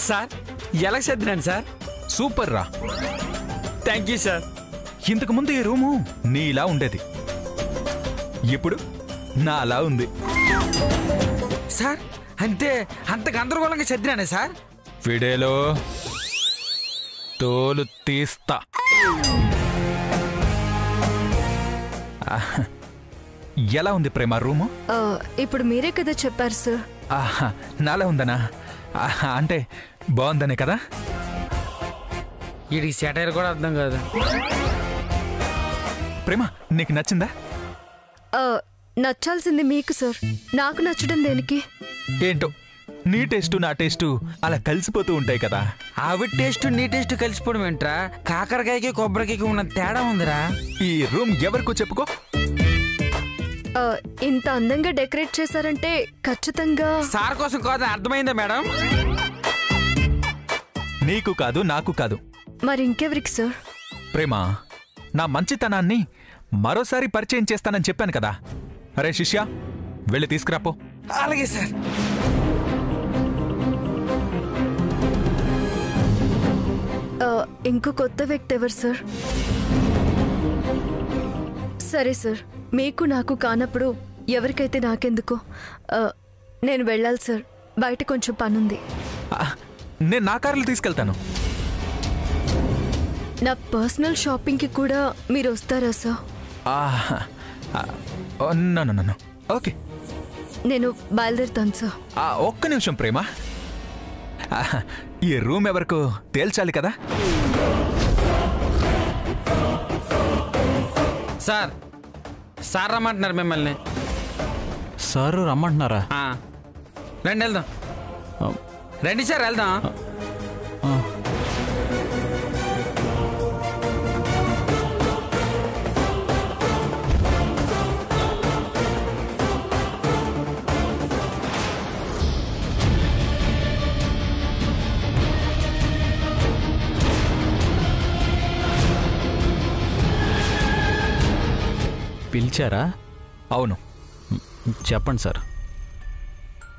Sir ఎలా సర్దినాను sir? Super రా. Thank you sir. ఇంతకు ముందు ఈ రూము నీలా ఉండేది, ఇప్పుడు నాలా ఉంది. సార్ అంతే అంత గందరగోళంగా సర్దినానే సార్? విడేలో తోలు తీస్తా. ఎలా ఉంది ప్రేమ రూము? ఇప్పుడు మీరే కదా చెప్పారు సార్. నాలా ఉందనా? అంటే బాగుందనే కదా? వీడికి సెటైర్ కూడా అర్థం కాదు. ప్రేమ నీకు నచ్చిందా? నచ్చాల్సింది మీకు సార్, నాకు నచ్చడం దేనికి? ఏంటో నీ టేస్టు నా టేస్టు అలా కలిసిపోతూ ఉంటాయి కదా. ఆవిడ టేస్ట్ నీ టేస్ట్ కలిసిపోవడం ఏంట్రా? కాకరకాయకి కొబ్బరికాయకి ఉన్న తేడా ఉందిరా. ఈ రూమ్ ఎవరికో చెప్పుకో. ఇంత అందంగా డెకరేట్ చేశారంటే ఖచ్చితంగా సార్ కోసం కాదు, అర్థమైందా మేడం? నీకు కాదు నాకు కాదు, మరి ఇంకెవరికి సార్? ప్రేమ నా మంచితనాన్ని మరోసారి పరిచయం చేస్తానని చెప్పాను కదా. అరే శిష్య, వెళ్ళి తీసుకురాపో. అలాగే సార్. ఇంకో కొత్త వ్యక్తి ఎవరు సార్? సరే సార్, మీకు నాకు కానప్పుడు ఎవరికైతే నాకెందుకు. నేను వెళ్ళాలి సార్, బయట కొంచెం పనుంది. నేను నా కార్లు తీసుకెళ్తాను. నా పర్సనల్ షాపింగ్కి కూడా మీరు వస్తారా సార్? ఓకే, నేను బయలుదేరుతాను సార్. ఒక్క నిమిషం ప్రేమ, ఈ రూమ్ ఎవరికో తేల్చాలి కదా. సార్ సార్ రమ్మంటున్నారు మిమ్మల్ని. సార్ రమ్మంటున్నారా? రండి వెళ్దాం. రండి సార్ వెళ్దాం. పిలిచారా? అవును. చెప్పండి సార్.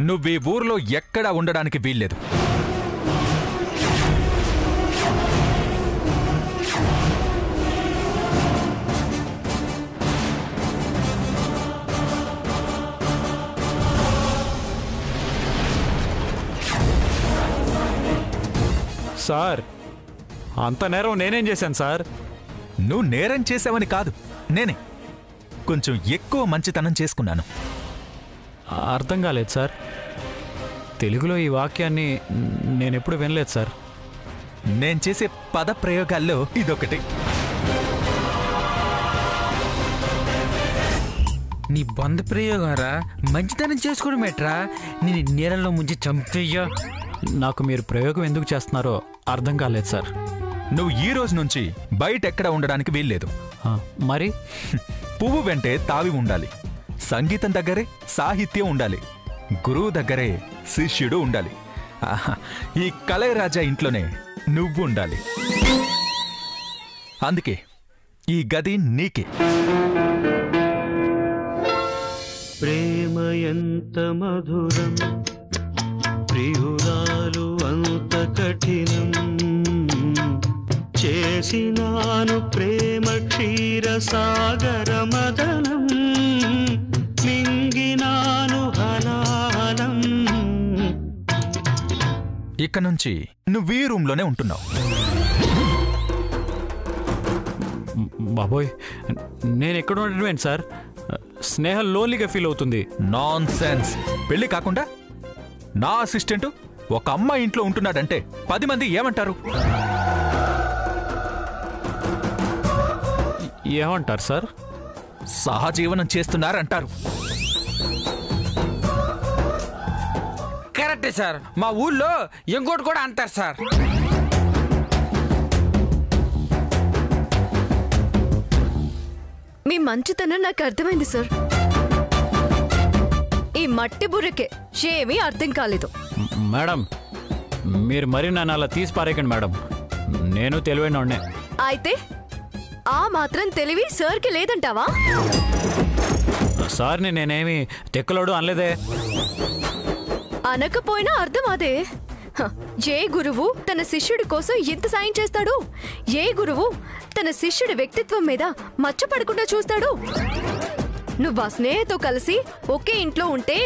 నువ్వు ఈ ఊర్లో ఎక్కడా ఉండడానికి వీల్లేదు. సార్ అంత నేరం నేనేం చేశాను సార్? నువ్వు నేరం చేసావని కాదు, నేనే కొంచెం ఎక్కువ మంచితనం చేసుకున్నాను. అర్థం కాలేదు సార్. తెలుగులో ఈ వాక్యాన్ని నేనెప్పుడు వినలేదు సార్. నేను చేసే పద ప్రయోగాల్లో ఇదొకటి. నీ బంధ ప్రయోగారా? మంచితనం చేసుకోవడం ఏట్రా? నేను నీళ్ళలో ముంచి చంపేయ్యా. నాకు మీరు ప్రయోగం ఎందుకు చేస్తున్నారో అర్థం కాలేదు సార్. నువ్వు ఈ రోజు నుంచి బయట ఎక్కడ ఉండడానికి వీల్లేదు. మరి పువ్వు వెంటే తావి ఉండాలి, సంగీతం దగ్గరే సాహిత్యం ఉండాలి, గురువు దగ్గరే శిష్యుడు ఉండాలి. ఈ కళయరాజా ఇంట్లోనే నువ్వు ఉండాలి. అందుకే ఈ గది నీకే. ప్రేమ ఎంత మధురం, ప్రియురాలు అంత కఠినం, చేసినాను ప్రేమ క్షీర సాగర మదనం, మింగినాను హలాహలం. ఇక నుంచి నువ్వు ఈ రూమ్లోనే ఉంటున్నావు. బాబోయ్, నేను ఎక్కడ ఉండటమేంటి సార్? స్నేహ లోన్లీగా ఫీల్ అవుతుంది. Non sense. పెళ్లి కాకుండా నా అసిస్టెంట్ ఒక అమ్మాయి ఇంట్లో ఉంటున్నాడంటే 10 మంది ఏమంటారు? ఏమంటారు సార్? సహజీవనం చేస్తున్నారంటారు. కరెక్టే సార్, మా ఊళ్ళో ఇంకోటి కూడా అంటారు సార్. మీ మంచితనం నాకు అర్థమైంది సార్. ఈ మట్టి బుర్రకే ఏమీ అర్థం కాలేదు. మేడం, మీరు మరి నన్ను అలా తీసి పారేయకండి మేడం. నేను తెలివైన వాడినే. అయితే ఆ మాత్రం తెలివి సార్కి లేదంటావా? సార్ని నేనేమి తెక్కలోడు అనలేదే. అనకపోయినా అర్థం అదే. ఏ గురువు తన శిష్యుడి కోసం ఎంత సాయం చేస్తాడు? ఏ గురువు తన శిష్యుడి వ్యక్తిత్వం మీద మచ్చపడకుండా చూస్తాడు? నువ్వు ఆ స్నేహతో కలిసి ఒకే ఇంట్లో ఉంటే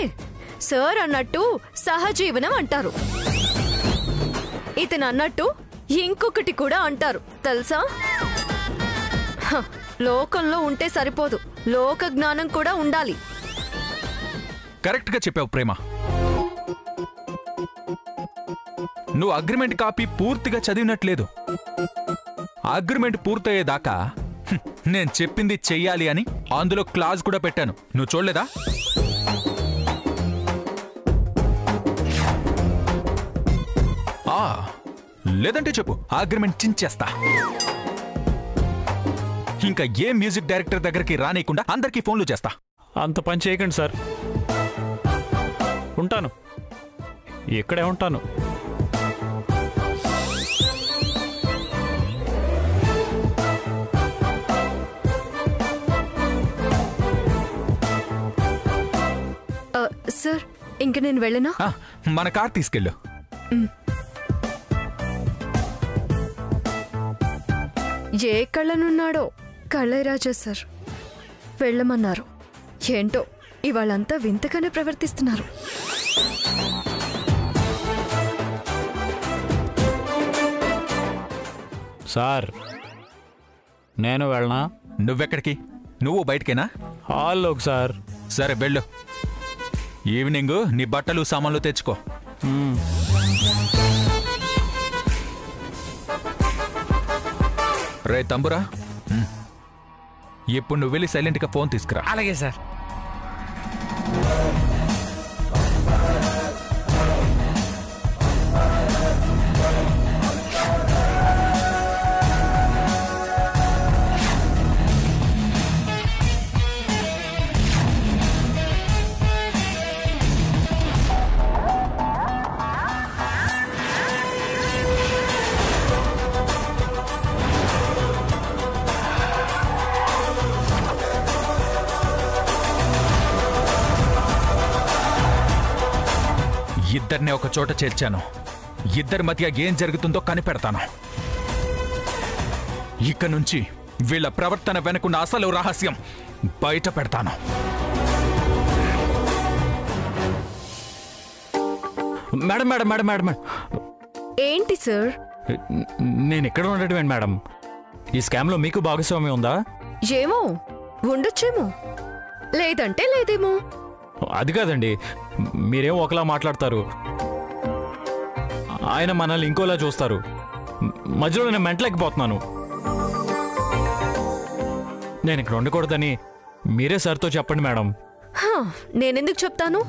సార్ అన్నట్టు సహజీవనం అంటారు. ఇతను అన్నట్టు ఇంకొకటి కూడా అంటారు తెలుసా? లోకంలో ఉంటే సరిపోదు, లోక జ్ఞానం కూడా ఉండాలి. కరెక్ట్ గా చెప్పావు ప్రేమ. నువ్వు అగ్రిమెంట్ కాపీ పూర్తిగా చదివినట్లేదు. అగ్రిమెంట్ పూర్తయ్యేదాకా నేను చెప్పింది చెయ్యాలి అని అందులో క్లాజ్ కూడా పెట్టాను. నువ్వు చూడలేదా? లేదంటే చెప్పు, అగ్రిమెంట్ చించేస్తా. ఇంకా ఏ మ్యూజిక్ డైరెక్టర్ దగ్గరికి రానియకుండా అందరికీ ఫోన్లు చేస్తా. అంత పని చేయకండి సార్. ఉంటాను, ఇక్కడే ఉంటాను. సార్ ఇంక నేను వెళ్ళనా? మన కార్ తీసుకెళ్ళు. ఏ కళ్ళనున్నాడో కళైరాజా సార్ వెళ్ళమన్నారు. ఏంటో ఇవాళంతా వింతగానే ప్రవర్తిస్తున్నారు. సార్ నేను వెళ్ళనా? నువ్వెక్కడికి? నువ్వు బయటకేనా? హాల్లోకి సార్. సరే వెళ్ళు. ఈవినింగ్ నీ బట్టలు సామాన్లు తెచ్చుకో. రే తంబురా, ఇప్పుడు నువ్వు వెళ్ళి సైలెంట్గా ఫోన్ తీసుకురా. అలాగే సార్. ఇద్దరిని ఒక చోట చేర్చాను. ఇద్దరి మధ్య ఏం జరుగుతుందో కనిపెడతాను. ఇక నుంచి వీళ్ళ ప్రవర్తన వెనుకున్న అసలు రహస్యం బయట పెడతాను. మేడం మేడం మేడం మేడం ఏంటి సార్? నేను ఇక్కడ ఉండటం ఏంటి మేడం? ఈ స్కామ్లో మీకు భాగస్వామ్యం ఉందా? ఏమో, ఉండొచ్చేమో, లేదంటే లేదేమో. అది కాదండి, మీరేం ఒకలా మాట్లాడతారు, ఆయన మనల్ని ఇంకోలా చూస్తారు. మధ్యలో నేను మెంటలేకపోతున్నాను. నేను ఇక్కడ ఉండకూడదని మీరే సార్తో చెప్పండి మేడం. నేనెందుకు చెప్తాను?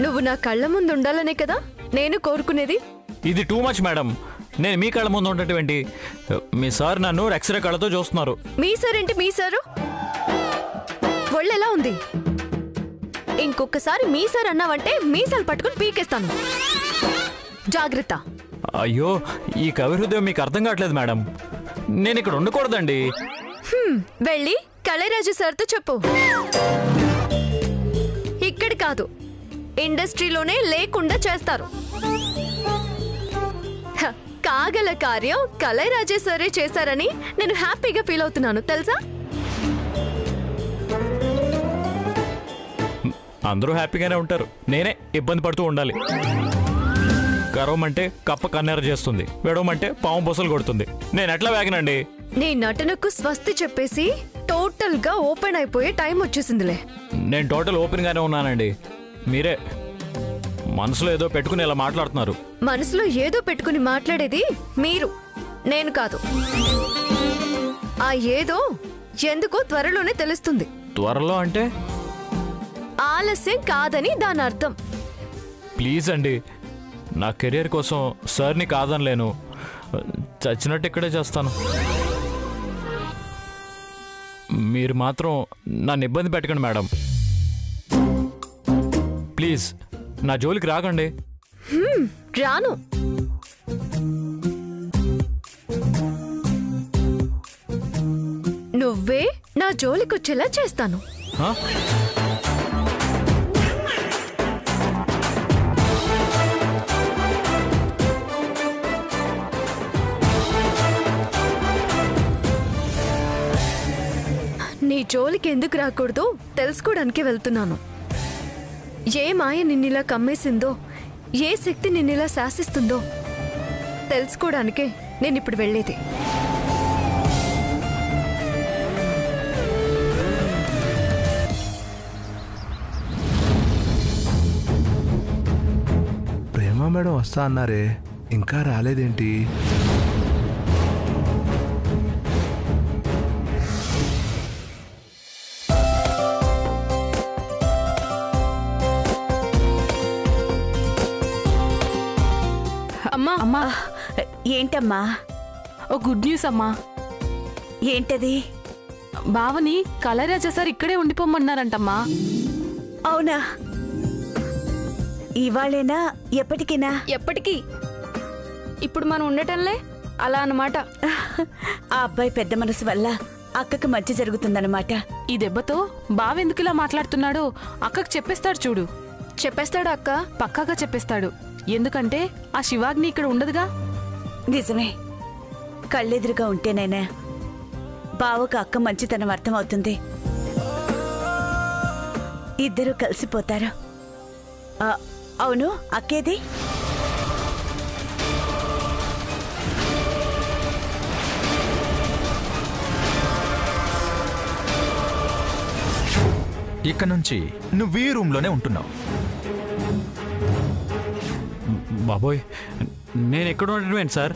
నువ్వు నా కళ్ళ ముందు ఉండాలనే కదా నేను కోరుకునేది. ఇది టూ మచ్ మేడం. నేను మీ కళ్ళ ముందు ఉండటం ఏంటి? మీ సార్ నన్ను ఎక్స్రే కళ్ళతో చూస్తున్నారు. మీ సార్ ఏంటి? మీ సారు ఒళ్ళు ఎలా ఉంది? ఇంకొకసారి మీ సార్ అన్నావంటే మీసాలు పట్టుకుని పీకేస్తాను. జాగ్రత్త. అయ్యో, ఈ కవి హృదయం మీకు అర్థం కావట్లేదు మేడం. నేను ఇక్కడ ఉండకూడదండి. వెళ్ళి కళైరాజు సార్తో చెప్పు. ఇక్కడ కాదు, ఇండస్ట్రీలోనే లేకుండా చేస్తారు. కాగల కార్యం కళైరాజు సారే చేశారని నేను హ్యాపీగా ఫీల్ అవుతున్నాను తెలుసా? అందరూ హ్యాపీగానే ఉంటారు, నేనే ఇబ్బంది పడుతూ ఉండాలి. కరవమంటే కప్ప కన్నెర చేస్తుంది, వెడవమంటే పాము బొసలు కొడుతుంది. నేను ఎట్లా వేగనండి? నీ నటనకు స్వస్తి చెప్పేసి టోటల్ గా ఓపెన్ అయిపోయే టైం వచ్చేసిందిలే. నేను టోటల్ ఓపెన్ గానే ఉన్నానండి. మీరే మనసులో ఏదో పెట్టుకుని ఇలా మాట్లాడుతున్నారు. మనసులో ఏదో పెట్టుకుని మాట్లాడేది మీరు, నేను కాదు. ఆ ఏదో ఎందుకో త్వరలోనే తెలుస్తుంది. త్వరలో అంటే? ఆలస్యం కాదని దాని అర్థం. ప్లీజ్ అండి, నా కెరీర్ కోసం సార్ని కాదనలేను. చచ్చినట్టు ఇక్కడే చేస్తాను. మీరు మాత్రం నన్ను ఇబ్బంది పెట్టకండి మేడం. ప్లీజ్ నా జోలికి రాకండి. రాను. నువ్వే నా జోలికొచ్చేలా చేస్తాను. నీ జోలికి ఎందుకు రాకూడదు తెలుసుకోవడానికి వెళ్తున్నాను. ఏ మాయ నిన్నిలా కమ్మేసిందో, ఏ శక్తి నిన్నిలా శాసిస్తుందో తెలుసుకోవడానికే నేనిప్పుడు వెళ్ళేది. ప్రేమ మేడం వస్తా అన్నారే, ఇంకా రాలేదేంటి? అమ్మా అమ్మా ఏంటమ్మా? ఓ గుడ్ న్యూస్ అమ్మా. ఏంటది? బావని కళారాజా సార్ ఇక్కడే ఉండిపోమన్నారంటమ్మా. అవునా? ఇవాళేనా ఎప్పటికైనా? ఎప్పటికీ. ఇప్పుడు మనం ఉండటంలే అలా అన్నమాట. ఆ అబ్బాయి పెద్ద మనసు వల్ల అక్కకి మంచి జరుగుతుందన్నమాట. ఈ దెబ్బతో బావెందుకు ఇలా మాట్లాడుతున్నాడో అక్కకు చెప్పేస్తాడు చూడు. చెప్పేస్తాడా అక్క? పక్కాగా చెప్పేస్తాడు. ఎందుకంటే ఆ శివాగ్ని ఇక్కడ ఉండదుగా. నిజమే, కళ్ళెదురుగా ఉంటేనైనా బావకు అక్క మంచితనం అర్థమవుతుంది. ఇద్దరూ కలిసిపోతారు. అవును, అక్కేది? ఇక నుంచి నువ్వు ఈ రూమ్లోనే ఉంటున్నావు. బాబోయ్, నేను ఎక్కడ ఉండటమేంటి సార్?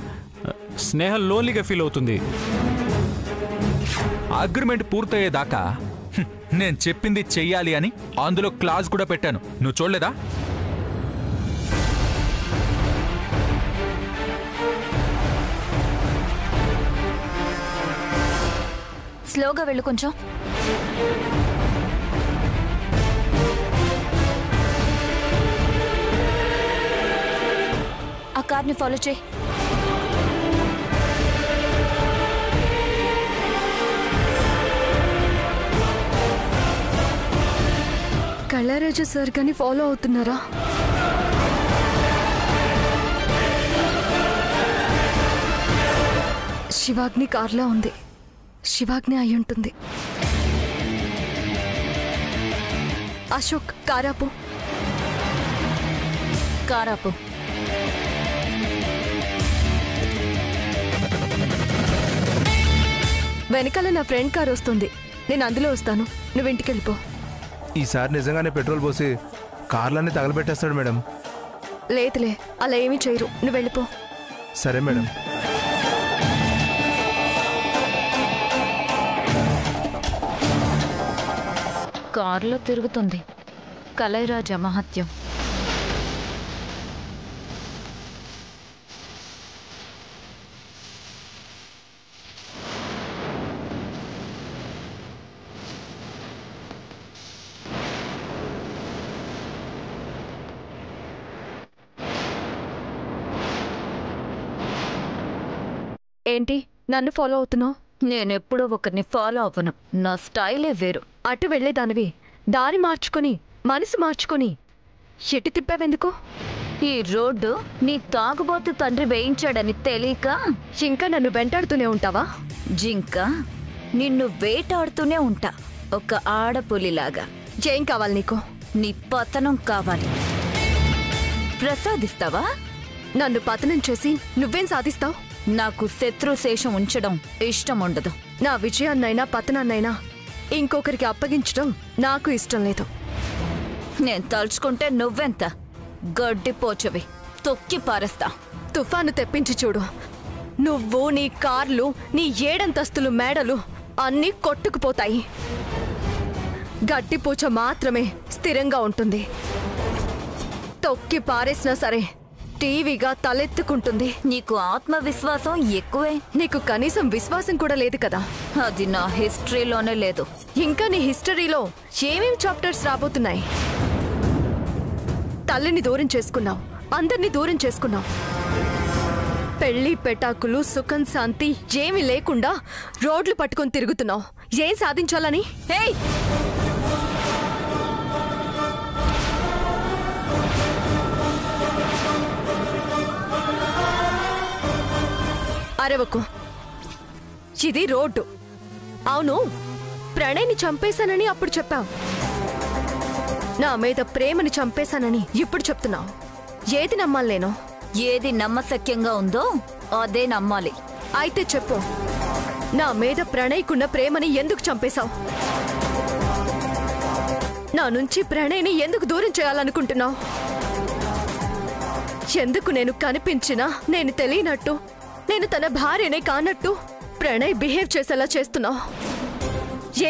స్నేహ లోన్లీగా ఫీల్ అవుతుంది. అగ్రిమెంట్ పూర్తయ్యేదాకా నేను చెప్పింది చెయ్యాలి అని అందులో క్లాజ్ కూడా పెట్టాను. నువ్వు చూడలేదా? స్లోగా వెళ్ళు కొంచెం. ఆ కార్ని ఫాలో చేయి. కళారాజా సార్ కానీ ఫాలో అవుతున్నారా? శివాగ్ని కార్లా ఉంది. శివాగ్ని అయి ఉంటుంది. అశోక్, కారాపు. కారాపు. వెనకాల నా ఫ్రెండ్ కార్ వస్తుంది. నేను అందులో వస్తాను, నువ్వు ఇంటికి వెళ్ళిపో. ఈసారి నిజంగానే పెట్రోల్ పోసి కార్లన్నీ తగలబెట్టేస్తాడు మేడం. లేదులే, అలా ఏమీ చేయరు, నువ్వు వెళ్ళిపో. సరే మేడం. కారులో తిరుగుతుంది. కళారాజా మహత్యం. ఏంటి నన్ను ఫాలో అవుతున్నావు? నేనెప్పుడో ఒకరిని ఫాలో అవ్వను. నా స్టైలే వేరు. అటు వెళ్లేదానివి దారి మార్చుకొని మనసు మార్చుకొని ఎటు తిప్పావెందుకు? ఈ రోడ్డు నీ తాగుబోతు తండ్రి వేయించాడని తెలియక ఇంకా నన్ను వెంటాడుతూనే ఉంటావా? జింక, నిన్ను వేటాడుతూనే ఉంటా, ఒక ఆడపులిలాగా. ఏం కావాలి నీకు? నీ పతనం కావాలి. ప్రసాదిస్తావా? నన్ను పతనం చేసి నువ్వేం సాధిస్తావు? నాకు శత్రుశేషం ఉంచడం ఇష్టం ఉండదు. నా విజయాన్నైనా పతనాన్నైనా ఇంకొకరికి అప్పగించడం నాకు ఇష్టం లేదు. నేను తలుచుకుంటే నువ్వెంత గడ్డిపోచవి, తొక్కి పారేస్తా. తుఫాను తెప్పించి చూడు, నువ్వు, నీ కార్లు, నీ 7 అంతస్తులు మేడలు అన్నీ కొట్టుకుపోతాయి. గడ్డిపూచ మాత్రమే స్థిరంగా ఉంటుంది. తొక్కి పారేసినా సరే టీవీగా తలెత్తుకుంటుంది. నీకు ఆత్మవిశ్వాసం ఎక్కువే. నీకు కనీసం విశ్వాసం కూడా లేదు కదా. అది నా హిస్టరీలోనే లేదు. ఇంకా నీ హిస్టరీలో ఏమేమి చాప్టర్స్ రాబోతున్నాయి? తల్లిని దూరం చేసుకున్నావు, అందరినీ దూరం చేసుకున్నావు. పెళ్లి పెటాకులు, సుఖం శాంతి ఏమీ లేకుండా రోడ్లు పట్టుకొని తిరుగుతున్నావు. ఏం సాధించాలని? హేయ్, అరవకు. ఇది రోడ్డు. అవును, ప్రణయ్ని చంపేశానని అప్పుడు చెప్పావు. నా మీద ప్రేమని చంపేశానని ఇప్పుడు చెప్తున్నావు. ఏది నమ్మాలి నేను? ఏది నమ్మశక్యంగా ఉందో అదే నమ్మాలి. అయితే చెప్పు, నా మీద ప్రణయ్కున్న ప్రేమని ఎందుకు చంపేశావు? నా నుంచి ప్రణయ్ని ఎందుకు దూరం చేయాలనుకుంటున్నావు? ఎందుకు నేను కనిపించినా నేను తెలియనట్టు, నేను తన భార్యనే కానట్టు ప్రణయ్ బిహేవ్ చేసేలా చేస్తున్నావు?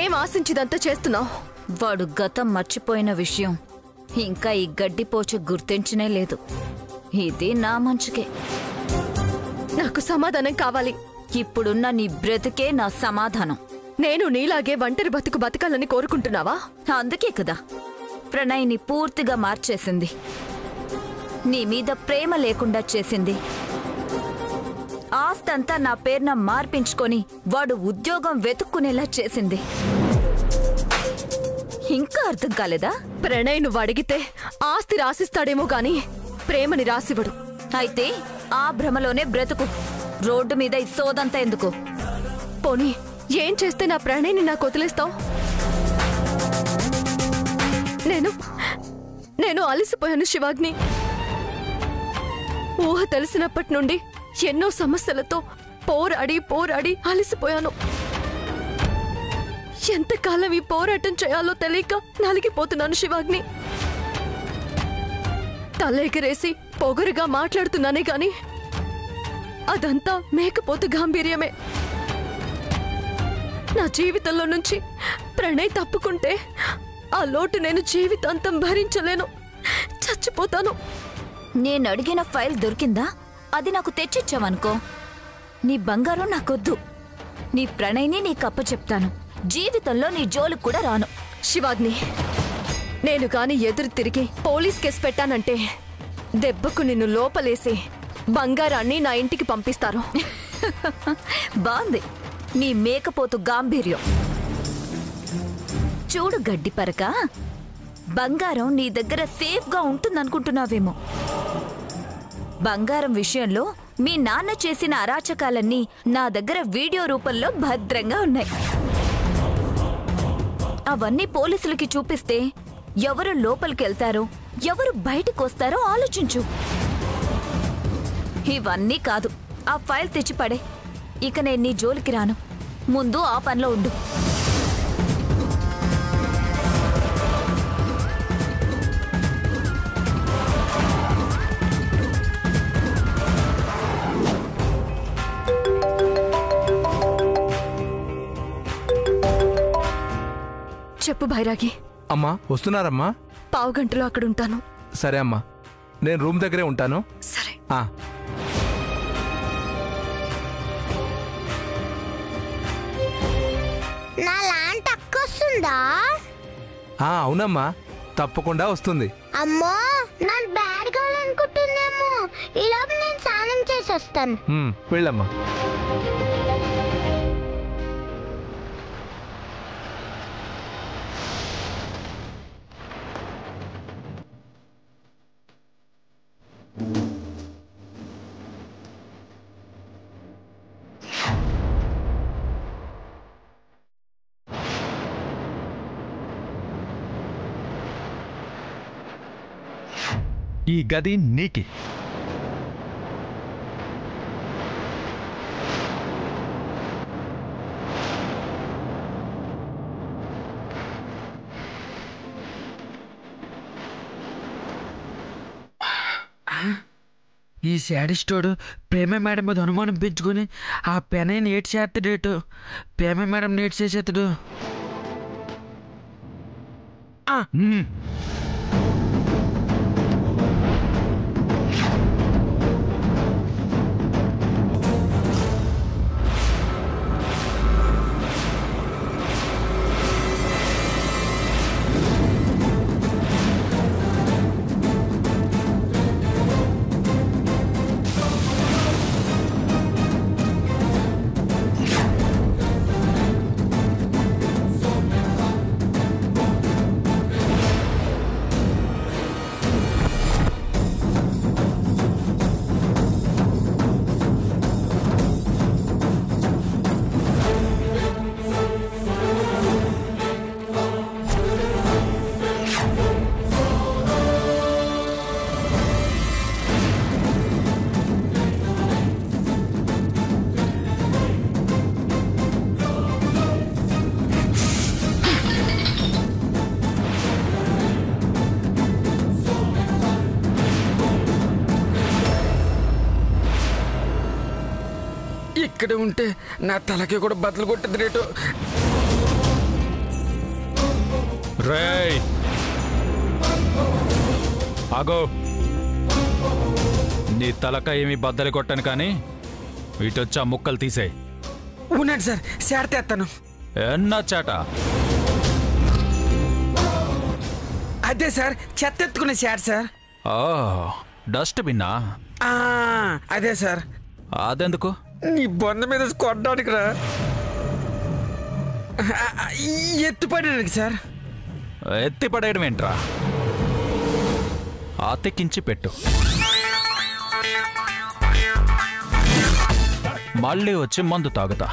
ఏం ఆశించిదంతా చేస్తున్నావు? వాడు గతం మర్చిపోయిన విషయం ఇంకా ఈ గడ్డిపోచ గుర్తించనే లేదు. ఇది నా మంచుకే. నాకు సమాధానం కావాలి. ఇప్పుడున్న నీ బ్రతుకే నా సమాధానం. నేను నీలాగే ఒంటరి బతుకు బతకాలని కోరుకుంటున్నావా? అందుకే కదా ప్రణయ్ని పూర్తిగా మార్చేసింది. నీ మీద ప్రేమ లేకుండా చేసింది. ఆస్తంతా నా పేరున మార్పించుకొని వాడు ఉద్యోగం వెతుక్కునేలా చేసింది. ఇంకా అర్థం కాలేదా? ప్రణయ్ నువ్వు అడిగితే ఆస్తి రాసిస్తాడేమో గాని ప్రేమని రాసివ్వడు. అయితే ఆ భ్రమలోనే బ్రతుకు. రోడ్డు మీద ఈ సోదంతా ఎందుకు? పోనీ ఏం చేస్తే నా ప్రణయ్ని నాకు వదిలేస్తావు? నేను అలసిపోయాను శివాగ్ని. ఊహ తెలిసినప్పటి నుండి ఎన్నో సమస్యలతో పోరాడి అలసిపోయాను. ఎంతకాలం ఈ పోరాటం చేయాలో తెలియక నలిగిపోతున్నాను శివాగ్ని. తలెగరేసి పొగరుగా మాట్లాడుతున్నానే గాని అదంతా మేకపోతు గాంభీర్యమే. నా జీవితంలో నుంచి ప్రణయ్ తప్పుకుంటే ఆ లోటు నేను జీవితాంతం భరించలేను. చచ్చిపోతాను. నేను అడిగిన ఫైల్ దొరికిందా? అది నాకు తెచ్చిచ్చావనుకో, నీ బంగారం నాకొద్దు. నీ ప్రణయ్ని నీకు అప్పచెప్తాను. జీవితంలో నీ జోలికి కూడా రాను. శివాగ్ని, నేను కాని ఎదురు తిరిగి పోలీస్ కేసు పెట్టానంటే దెబ్బకు నిన్ను లోపలేసి బంగారాన్ని నా ఇంటికి పంపిస్తారు. బాంది నీ మేకపోతు గాంభీర్యం. చూడు గడ్డి పరక, బంగారం నీ దగ్గర సేఫ్గా ఉంటుందనుకుంటున్నావేమో. బంగారం విషయంలో మీ నాన్న చేసిన అరాచకాలన్నీ నా దగ్గర వీడియో రూపంలో భద్రంగా ఉన్నాయి. అవన్నీ పోలీసులకి చూపిస్తే ఎవరు లోపలికి వెళ్తారో, ఎవరు బయటకు వస్తారో ఆలోచించు. ఇవన్నీ కాదు, ఆ ఫైల్ తెచ్చిపడే. ఇక నేను నీ జోలికి రాను. ముందు ఆ పనిలో ఉండు. చెప్పు భైరాగి. అమ్మా వస్తున్నారమ్మా? పావుగంటలో అక్కడ ఉంటాను. సరే అమ్మా, నేను రూమ్ దగ్గరే ఉంటాను. సరే. నా లాంటి అక్క వస్తుందా? అవునమ్మా, తప్పకుండా వస్తుంది. అమ్మో, నాకు బ్యాడ్ కావాలనుకుంటుందేమో. ఈలోపు నేను స్నానం చేసి వస్తాను. వెళ్ళమ్మా. ఈ గది నీకే. ఈ శాడిస్టోడు ప్రేమ మేడం మీద అనుమానం పెంచుకొని ఆ పెనని ఏటి చేస్తాడేటు. ప్రేమ మేడం నేటి చేసేస్తాడు. ఇక్కడే ఉంటే నా తలకి కూడా బద్దలు కొట్టదు రేటు. రేయ్ ఆగో, నీ తలక ఏమి బద్దలు కొట్టను కానీ ఇటొచ్చా ముక్కలు తీసేయి. ఉన్నాడు సార్, శాట తెస్తాను. ఎన్నా చాట? అదే సార్, చెత్త ఎత్తుకునే శాట సార్. డస్ట్బిన్నా? అదే సార్. అదెందుకు? నీ బొంద మీద కొట్టడానికి రా, ఎత్తుపడడానికి సార్. ఎత్తి పడేయడం ఏంట్రా? అతికించి పెట్టు, మళ్ళీ వచ్చి మందు తాగుతా.